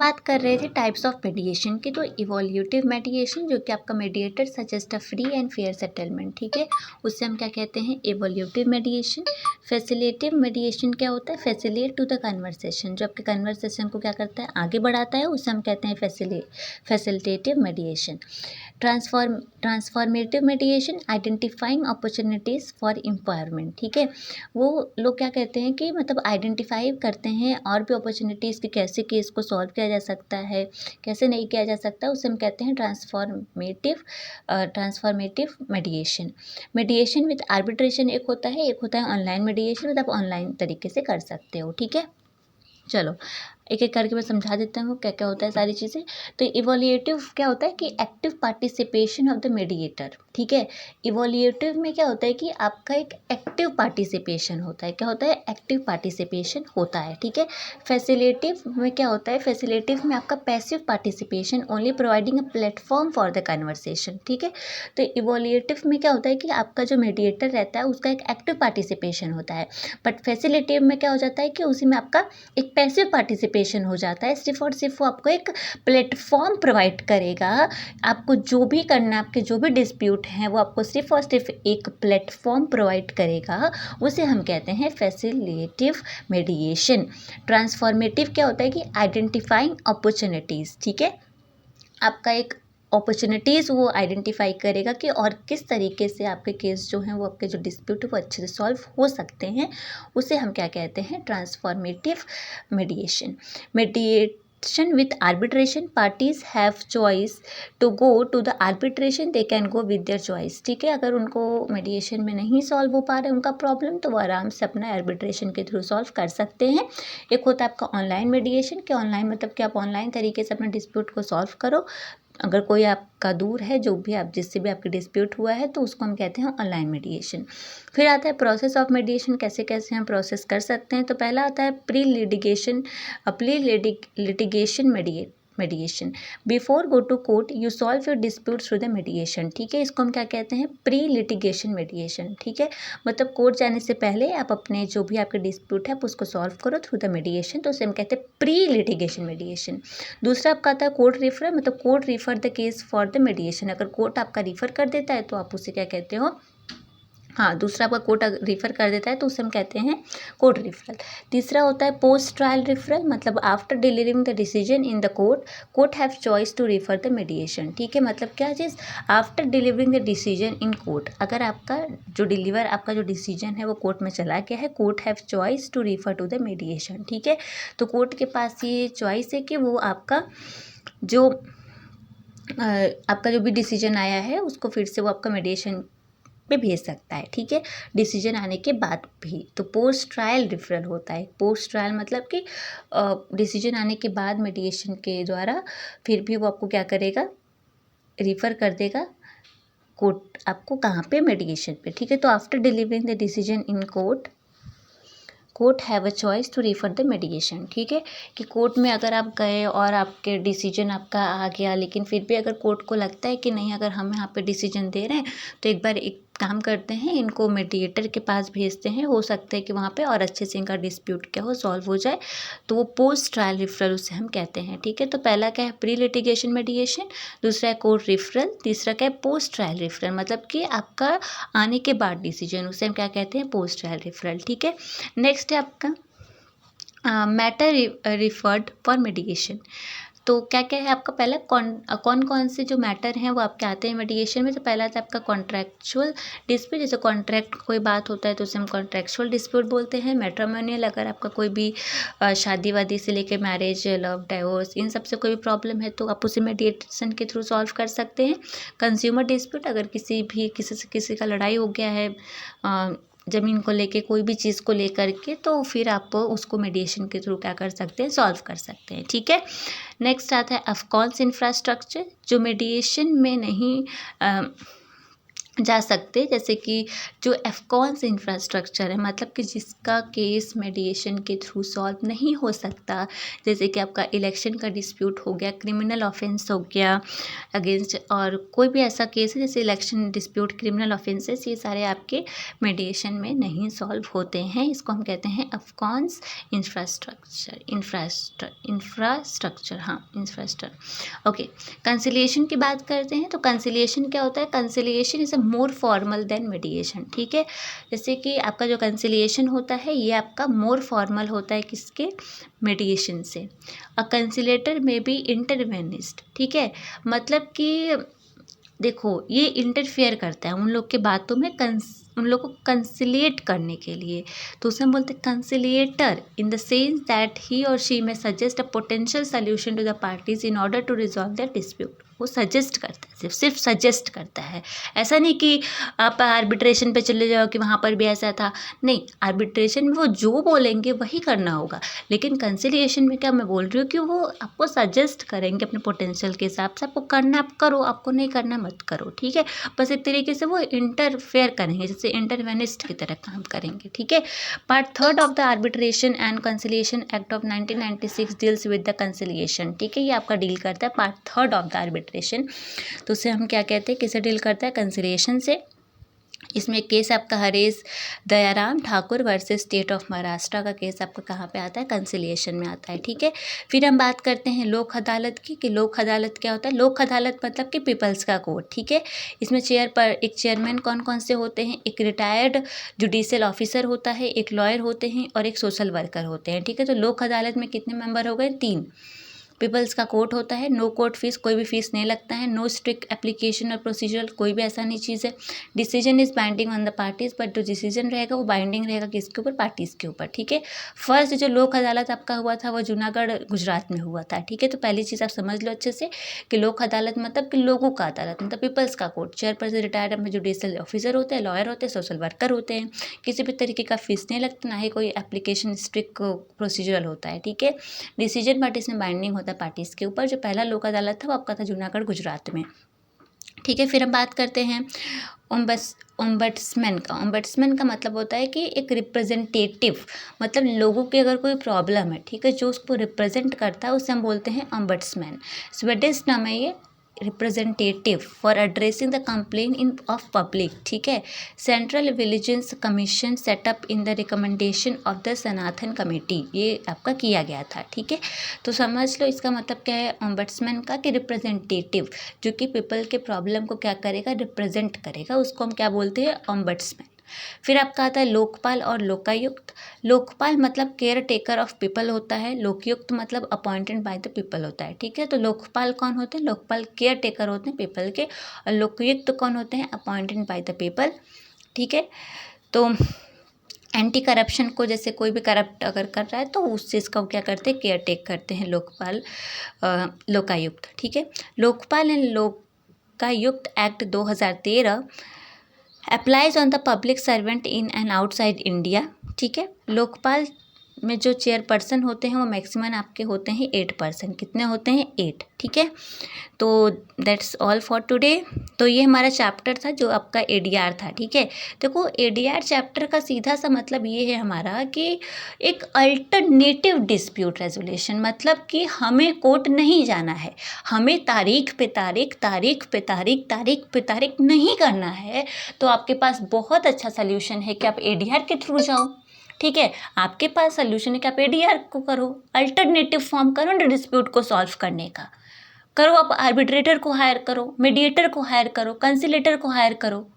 बात कर रहे थे टाइप्स ऑफ मेडिएशन की। तो इवोल्यूटिव मेडिएशन जो कि आपका mediator suggest a free and fair settlement, ठीक है, उससे हम क्या कहते हैं, इवोल्यूटिव मेडिएशन। फैसिलेटिव मेडिएशन क्या होता है, फैसिलेट टू द कन्वर्सेशन, जो आपके कन्वर्सेशन को क्या करता है, आगे बढ़ाता है, उससे हम कहते हैं facilitative मेडिएशन। Transformative मेडिएशन, identifying opportunities for empowerment, ठीक है, वो लोग क्या कहते हैं कि मतलब आइडेंटिफाई करते हैं और भी अपॉर्चुनिटीज़ कि कैसे केस को सॉल्व किया जा सकता है, कैसे नहीं किया जा सकता, उसे हम कहते हैं ट्रांसफॉर्मेटिव मेडिएशन। मेडिएशन विद आर्बिट्रेशन एक होता है ऑनलाइन मेडिएशन, मतलब आप ऑनलाइन तरीके से कर सकते हो, ठीक है। चलो एक एक करके मैं समझा देता हूँ क्या क्या होता है सारी चीज़ें। तो इवोल्यूटिव क्या होता है कि active participation of the mediator, ठीक है। इवोल्यूटिव में क्या होता है कि आपका एक एक्टिव पार्टिसिपेशन होता है, क्या होता है, एक्टिव पार्टिसिपेशन होता है, ठीक है। फैसिलेटिव में क्या होता है, फैसिलेटिव में आपका passive participation, only providing a platform for the conversation, ठीक है। तो इवोल्यूटिव में क्या होता है कि आपका जो मेडिएटर रहता है उसका एक एक्टिव पार्टिसिपेशन होता है, बट फैसिलेटिव में क्या हो जाता है कि उसी में आपका एक पैसिव पार्टिसिपेशन हो जाता है। सिर्फ और सिर्फ वो आपको एक प्लेटफॉर्म प्रोवाइड करेगा, आपको जो भी करना, आपके जो भी डिस्प्यूट हैं वो आपको सिर्फ और सिर्फ एक प्लेटफॉर्म प्रोवाइड करेगा, उसे हम कहते हैं फैसिलिटेटिव मेडिएशन। ट्रांसफॉर्मेटिव क्या होता है कि आइडेंटिफाइंग अपॉर्चुनिटीज़, ठीक है, आपका एक अपॉर्चुनिटीज़ वो आइडेंटिफाई करेगा कि और किस तरीके से आपके केस जो हैं वो आपके जो डिस्प्यूट है वो अच्छे से सॉल्व हो सकते हैं, उसे हम क्या कहते हैं, transformative mediation. Mediation with arbitration, parties have choice to go to the arbitration, they can go with their choice, ठीक है। अगर उनको मेडिएशन में नहीं सॉल्व हो पा रहे उनका प्रॉब्लम, तो वो आराम से अपना आर्बिट्रेशन के थ्रू सॉल्व कर सकते हैं। एक होता है आपका ऑनलाइन मेडिएशन, कि ऑनलाइन मतलब कि आप ऑनलाइन तरीके से अपने डिस्प्यूट को सॉल्व करो, अगर कोई आपका दूर है, जो भी आप जिससे भी आपकी डिस्प्यूट हुआ है, तो उसको हम कहते हैं ऑनलाइन मेडिएशन। फिर आता है प्रोसेस ऑफ मेडिएशन, कैसे कैसे हम प्रोसेस कर सकते हैं। तो पहला आता है pre litigation mediation. Before go to court you solve your dispute through the mediation, ठीक है, इसको हम क्या कहते हैं, प्री लिटिगेशन मेडिएशन, ठीक है। मतलब कोर्ट जाने से पहले आप अपने जो भी आपके डिस्प्यूट है आप उसको सॉल्व करो थ्रू द मेडिएशन, तो उसे हम कहते हैं प्री लिटिगेशन मेडिएशन। दूसरा आपका आता है कोर्ट रिफर, मतलब court refer the case for the मेडिएशन, अगर कोर्ट आपका रिफर कर देता है तो आप उसे क्या कहते हो, हाँ, दूसरा आपका कोर्ट रिफ़र कर देता है तो उसे हम कहते हैं कोर्ट रिफरल। तीसरा होता है पोस्ट ट्रायल रिफरल, मतलब after delivering the decision in the court have choice to refer the mediation, ठीक है। मतलब क्या चीज़, after delivering the decision in court, अगर आपका जो डिसीजन है वो कोर्ट में चला गया है, court have choice to refer to the mediation, ठीक है। तो कोर्ट के पास ये चॉइस है कि वो आपका जो भी डिसीजन आया है उसको फिर से वो आपका मेडिएशन पे भेज सकता है, ठीक है, डिसीजन आने के बाद भी। तो पोस्ट ट्रायल रिफरल होता है। पोस्ट ट्रायल मतलब कि डिसीजन आने के बाद मेडिएशन के द्वारा फिर भी वो आपको क्या करेगा, रिफ़र कर देगा कोर्ट, आपको कहाँ पे, मेडिएशन पे, ठीक है। तो after delivering the decision in court have a choice to refer the mediation, ठीक है, कि कोर्ट में अगर आप गए और आपके डिसीजन आपका आ गया, लेकिन फिर भी अगर कोर्ट को लगता है कि नहीं, अगर हम यहाँ पे डिसीजन दे रहे हैं तो एक बार एक काम करते हैं, इनको मेडिएटर के पास भेजते हैं, हो सकता है कि वहाँ पे और अच्छे से इनका डिस्प्यूट क्या हो, सॉल्व हो जाए, तो वो पोस्ट ट्रायल रिफरल उसे हम कहते हैं, ठीक है। तो पहला क्या है, प्री लिटिगेशन मेडिएशन, दूसरा है कोर्ट रिफरल, तीसरा क्या है, पोस्ट ट्रायल रिफरल, मतलब कि आपका आने के बाद डिसीजन, उसे हम क्या कहते हैं, पोस्ट ट्रायल रिफरल, ठीक है। नेक्स्ट है आपका मैटर रिफर्ड फॉर मेडिएशन। तो क्या क्या है आपका, पहला कौन कौन से जो मैटर हैं वो आपके आते हैं मेडिएशन में। तो पहला था आपका कॉन्ट्रैक्चुअल डिस्प्यूट, जैसे कॉन्ट्रैक्ट कोई बात होता है तो उसे हम कॉन्ट्रैक्चुअल डिस्प्यूट बोलते हैं। मैट्रिमोनियल, अगर आपका कोई भी शादी वादी से लेकर मैरिज, लव, डाइवोर्स, इन सब से कोई भी प्रॉब्लम है तो आप उसे मेडिएशन के थ्रू सॉल्व कर सकते हैं। कंज्यूमर डिस्प्यूट, अगर किसी का लड़ाई हो गया है ज़मीन को लेके, कोई भी चीज़ को लेकर के, तो फिर आप उसको मेडिएशन के थ्रू क्या कर सकते हैं, सॉल्व कर सकते हैं, ठीक है। नेक्स्ट आता है अफकॉन्स इंफ्रास्ट्रक्चर, जो मेडिएशन में नहीं जा सकते, जैसे कि जो एफकॉन्स इंफ्रास्ट्रक्चर है, मतलब कि जिसका केस मेडिएशन के थ्रू सॉल्व नहीं हो सकता, जैसे कि आपका इलेक्शन का डिस्प्यूट हो गया, क्रिमिनल ऑफेंस हो गया अगेंस्ट, और कोई भी ऐसा केस है जैसे इलेक्शन डिस्प्यूट, क्रिमिनल ऑफेंसेस, ये सारे आपके मेडिएशन में नहीं सॉल्व होते हैं। इसको हम कहते हैं एफकॉन्स इंफ्रास्ट्रक्चर, हाँ इंफ्रास्ट्रक्चर। ओके, कंसिलिएशन की बात करते हैं तो कंसिलिएशन क्या होता है? Conciliation is a more formal than mediation, ठीक है। जैसे कि आपका जो कंसिलिएशन होता है ये आपका मोर फॉर्मल होता है किसके? मेडिएशन से। अ कंसिलेटर में बी इंटरवेनिस्ट, ठीक है, मतलब कि देखो ये इंटरफेयर करता है उन लोग के बातों में, उन लोग को कंसिलिएट करने के लिए, तो उसे हम बोलते हैं conciliator, in the sense that he और she may suggest a potential solution to the parties in order to resolve their dispute. वो सजेस्ट करता है, सिर्फ सजेस्ट करता है। ऐसा नहीं कि आप आर्बिट्रेशन पे चले जाओ कि वहाँ पर भी ऐसा था, नहीं, आर्बिट्रेशन में वो जो बोलेंगे वही करना होगा, लेकिन कंसिलिएशन में क्या मैं बोल रही हूँ कि वो आपको सजेस्ट करेंगे अपने पोटेंशियल के हिसाब से, आपको करना आप करो, आपको नहीं करना मत करो, ठीक है। बस एक तरीके से वो इंटरफेयर करेंगे, जैसे इंटरवेनिस्ट की तरह काम करेंगे, ठीक है। Part 3 of the arbitration and conciliation act of 1996 deals with the conciliation, ठीक है, ये आपका डील करता है पार्ट 3 ऑफ द आर्बिट्रेशन। तो उसे हम क्या कहते हैं, किसे डील करता है? कंसिलिएशन से। इसमें केस आपका Harish Dayaram Thakur versus state of Maharashtra का केस आपका कहाँ पे आता है? कंसिलिएशन में आता है, ठीक है। फिर हम बात करते हैं लोक अदालत की, कि लोक अदालत क्या होता है? लोक अदालत मतलब कि पीपल्स का कोर्ट, ठीक है। इसमें एक चेयरमैन कौन कौन से होते हैं? एक रिटायर्ड जुडिशियल ऑफिसर होता है, एक लॉयर होते हैं और एक सोशल वर्कर होते हैं, ठीक है। तो लोक अदालत में कितने मेंबर हो गए? 3। पीपल्स का कोर्ट होता है, नो कोर्ट फीस, कोई भी फीस नहीं लगता है, नो स्ट्रिक्ट एप्लीकेशन और प्रोसीजरल, कोई भी ऐसा नहीं चीज़ है। Decision is binding on the parties, but जो डिसीजन रहेगा वो बाइंडिंग रहेगा किसके ऊपर? पार्टीज के ऊपर, ठीक है। फर्स्ट जो लोक अदालत आपका हुआ था वो जूनागढ़ गुजरात में हुआ था, ठीक है। तो पहली चीज़ आप समझ लो अच्छे से कि लोक अदालत मतलब कि लोगों का अदालत, मतलब पीपल्स का कोर्ट। चेयरपर्सन रिटायर्ड में जुडिशियल ऑफिसर होते हैं, लॉयर होते हैं, सोशल वर्कर होते हैं, किसी भी तरीके का फीस नहीं लगता, ना ही कोई एप्लीकेशन स्ट्रिक्ट प्रोसीजरल होता है, ठीक है। डिसीजन बट इसमें बाइंडिंग होता है पार्टीज के ऊपर। जो पहला लोक अदालत था वो आपका था जूनागढ़ गुजरात में, ठीक है। फिर हम बात करते हैं ओम्बड्समैन का। ओम्बड्समैन का मतलब होता है कि एक रिप्रेजेंटेटिव, मतलब लोगों की अगर कोई प्रॉब्लम है, ठीक है, जो उसको रिप्रेजेंट करता है उसे हम बोलते हैं ओम्बड्समैन। स्वीडिश नाम है ये, representative for addressing the complain in of public, ठीक है। Central vigilance commission setup in the recommendation of the Sanatan committee, ये आपका किया गया था, ठीक है। तो समझ लो इसका मतलब क्या है ओम्बड्समैन का, कि रिप्रेजेंटेटिव जो कि पीपल के प्रॉब्लम को क्या करेगा? रिप्रेजेंट करेगा, उसको हम क्या बोलते हैं? ओम्बड्समैन। फिर आपका आता है लोकपाल और लोकायुक्त। लोकपाल मतलब केयर टेकर ऑफ पीपल होता है, लोकयुक्त मतलब अपॉइंटेड बाय द पीपल होता है, ठीक है। तो लोकपाल कौन होते हैं? लोकपाल केयर टेकर होते हैं पीपल के, और लोकयुक्त कौन होते हैं? अपॉइंटेड बाय द पीपल, ठीक है। तो एंटी करप्शन को, जैसे कोई भी करप्ट अगर कर रहा है तो उस चीज़ का क्या करते हैं? केयर टेक करते हैं लोकपाल लोकायुक्त, ठीक है। Lokpal and Lokayukta act 2013 applies on the public servant in and outside India, ठीक है। लोकपाल में जो चेयरपर्सन होते हैं वो मैक्सिमम आपके होते हैं 8%। कितने होते हैं? 8, ठीक है। तो दैट्स ऑल फॉर टुडे। तो ये हमारा चैप्टर था जो आपका एडीआर था, ठीक है। देखो एडीआर चैप्टर का सीधा सा मतलब ये है हमारा कि एक अल्टरनेटिव डिस्प्यूट रेजोल्यूशन, मतलब कि हमें कोर्ट नहीं जाना है, हमें तारीख पे तारीख नहीं करना है, तो आपके पास बहुत अच्छा सोल्यूशन है कि आप एडीआर के थ्रू जाओ, ठीक है। आपके पास सोल्यूशन है कि आप एडीआर को करो, अल्टरनेटिव फॉर्म करो ना डिस्प्यूट को सॉल्व करने का, करो। आप आर्बिट्रेटर को हायर करो, मीडिएटर को हायर करो, कंसिलेटर को हायर करो,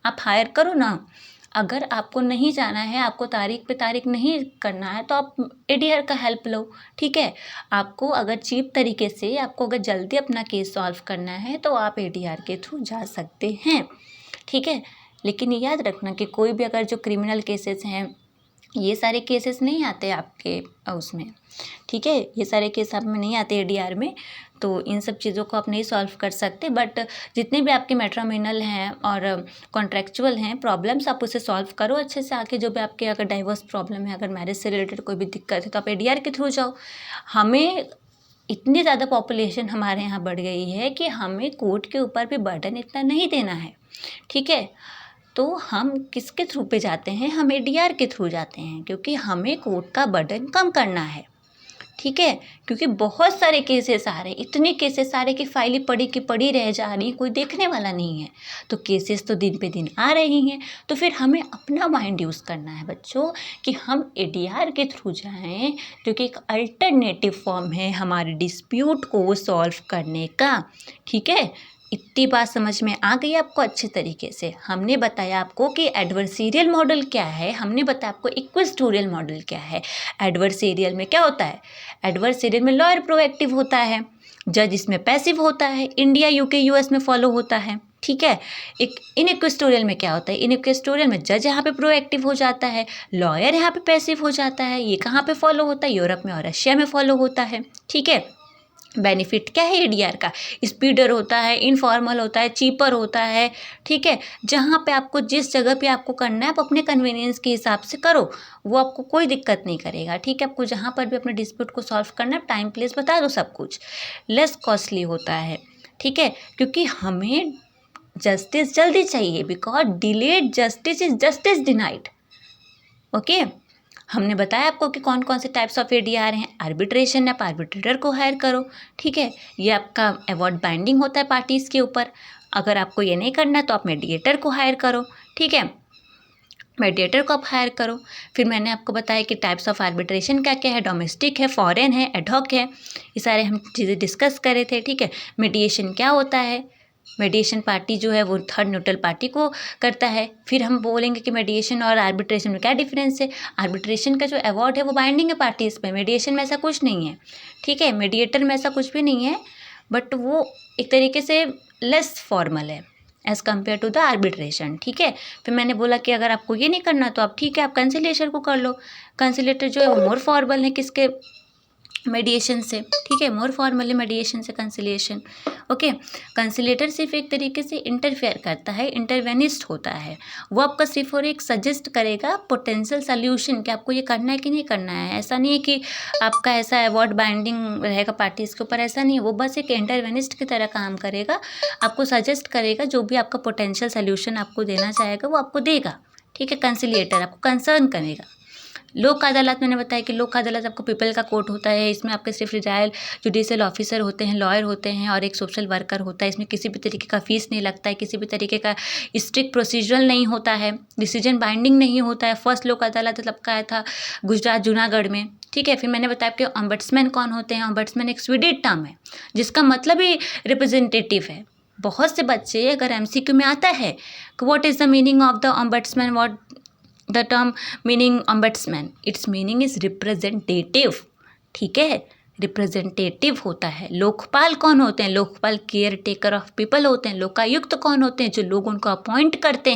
आप हायर करो ना। अगर आपको नहीं जाना है, आपको तारीख पे तारीख नहीं करना है, तो आप एडीआर का हेल्प लो, ठीक है। आपको अगर चीप तरीके से, आपको अगर जल्दी अपना केस सॉल्व करना है तो आप एडीआर के थ्रू जा सकते हैं, ठीक है। लेकिन याद रखना कि कोई भी अगर जो क्रिमिनल केसेस हैं, ये सारे केसेस नहीं आते आपके उसमें, ठीक है, ये सारे केस आप में नहीं आते एडीआर में, तो इन सब चीज़ों को आप नहीं सॉल्व कर सकते। बट जितने भी आपके मैट्रिमोनियल हैं और कॉन्ट्रेक्चुअल हैं प्रॉब्लम्स, आप उसे सॉल्व करो अच्छे से। आके जो भी आपके अगर डाइवोर्स प्रॉब्लम है, अगर मैरिज से रिलेटेड कोई भी दिक्कत है, तो आप एडीआर के थ्रू जाओ। हमें इतनी ज़्यादा पॉपुलेशन हमारे यहाँ बढ़ गई है कि हमें कोर्ट के ऊपर भी बर्डन इतना नहीं देना है, ठीक है। तो हम किसके थ्रू पे जाते हैं, हम ADR के थ्रू जाते हैं, क्योंकि हमें कोर्ट का बर्डन कम करना है, ठीक है। क्योंकि बहुत सारे केसेस आ रहे हैं, इतने केसेस आ रहे कि फाइलें पड़ी की पड़ी रह जा रही, कोई देखने वाला नहीं है। तो केसेस तो दिन पे दिन आ रही हैं, तो फिर हमें अपना माइंड यूज़ करना है बच्चों कि हम ADR के थ्रू जाएं, जो कि एक अल्टरनेटिव फॉर्म है हमारे डिस्प्यूट को सॉल्व करने का, ठीक है। इतनी बात समझ में आ गई आपको अच्छे तरीके से। हमने बताया आपको कि एडवर्सरियल मॉडल क्या है, हमने बताया आपको इक्वेस्टोरियल मॉडल क्या है। एडवर्सरियल में क्या होता है, एडवर्सरियल में लॉयर प्रोएक्टिव होता है, जज इसमें पैसिव होता है, इंडिया UK US में फॉलो होता है, ठीक है। एक इनइक्वेस्टोरियल में क्या होता है, इनइक्वेस्टोरियल में जज यहाँ पे प्रोएक्टिव हो जाता है, लॉयर यहाँ पे पैसिव हो जाता है। ये कहाँ पे फॉलो होता है, यूरोप में और रशिया में फॉलो होता है, ठीक है। बेनिफिट क्या है ADR का, स्पीडर होता है, इनफॉर्मल होता है, चीपर होता है, ठीक है। जहाँ पे आपको जिस जगह पे आपको करना है आप अपने कन्वीनियंस के हिसाब से करो, वो आपको कोई दिक्कत नहीं करेगा, ठीक है। आपको जहाँ पर भी अपने डिस्प्यूट को सॉल्व करना है टाइम प्लेस बता दो, सब कुछ लेस कॉस्टली होता है, ठीक है। क्योंकि हमें जस्टिस जल्दी चाहिए, because delayed justice is justice denied, okay. हमने बताया आपको कि कौन कौन से टाइप्स ऑफ ADR हैं। आर्बिट्रेशन, आप आर्बिट्रेटर को हायर करो, ठीक है। ये आपका अवॉइड बाइंडिंग होता है पार्टीज़ के ऊपर। अगर आपको ये नहीं करना तो आप मेडिएटर को हायर करो, ठीक है। मेडिएटर को आप हायर करो। फिर मैंने आपको बताया कि टाइप्स ऑफ आर्बिट्रेशन क्या क्या है, डोमेस्टिक है, फॉरेन है, एडहॉक है, ये सारे हम चीज़ें डिस्कस करे थे, ठीक है। मीडिएशन क्या होता है, मेडिएशन पार्टी जो है वो थर्ड न्यूट्रल पार्टी को करता है। फिर हम बोलेंगे कि मेडिएशन और आर्बिट्रेशन में क्या डिफरेंस है। आर्बिट्रेशन का जो अवॉर्ड है वो बाइंडिंग है पार्टीज़ पे, मेडिएशन में ऐसा कुछ नहीं है, ठीक है। मेडिएटर में ऐसा कुछ भी नहीं है, बट वो एक तरीके से लेस फॉर्मल है as compare to the arbitration, ठीक है। फिर मैंने बोला कि अगर आपको ये नहीं करना तो आप ठीक है आप कंसिलेटर को कर लो। कंसिलेटर जो है वो मोर फॉर्मल है किसके, मेडिएशन से, ठीक है। मोर फॉर्मली मेडिएशन से कंसिलिएशन, ओके। कंसिलेटर सिर्फ एक तरीके से इंटरफेयर करता है, इंटरवेनिस्ट होता है। वो आपका सिर्फ और एक सजेस्ट करेगा पोटेंशियल सोल्यूशन कि आपको ये करना है कि नहीं करना है। ऐसा नहीं है कि आपका ऐसा अवॉर्ड बाइंडिंग रहेगा पार्टीज़ के ऊपर, ऐसा नहीं है। वो बस एक इंटरवेनिस्ट की तरह काम करेगा, आपको सजेस्ट करेगा, जो भी आपका पोटेंशियल सोल्यूशन आपको देना चाहेगा वो आपको देगा, ठीक है। कंसिलिएटर आपको कंसर्न करेगा। लोक अदालत, मैंने बताया कि लोक अदालत आपको पीपल का कोर्ट होता है। इसमें आपके सिर्फ रिटायर्ड जुडिशियल ऑफिसर होते हैं, लॉयर होते हैं और एक सोशल वर्कर होता है। इसमें किसी भी तरीके का फीस नहीं लगता है, किसी भी तरीके का स्ट्रिक्ट प्रोसीजरल नहीं होता है, डिसीजन बाइंडिंग नहीं होता है। फर्स्ट लोक अदालत तब का आया था गुजरात जूनागढ़ में, ठीक है। फिर मैंने बताया कि ऑम्बड्समैन कौन होते हैं। ऑम्बड्समैन एक स्वीडिश टर्म है जिसका मतलब ही रिप्रेजेंटेटिव है। बहुत से बच्चे अगर MCQ में आता है कि what is the meaning of the ombudsman, what the term meaning ombudsman, it's meaning is representative, ठीक है। रिप्रेजेंटेटिव होता है। लोकपाल कौन होते हैं, Lokpal care taker of people होते हैं। लोकायुक्त कौन होते हैं, जो लोग उनको अपॉइंट करते हैं।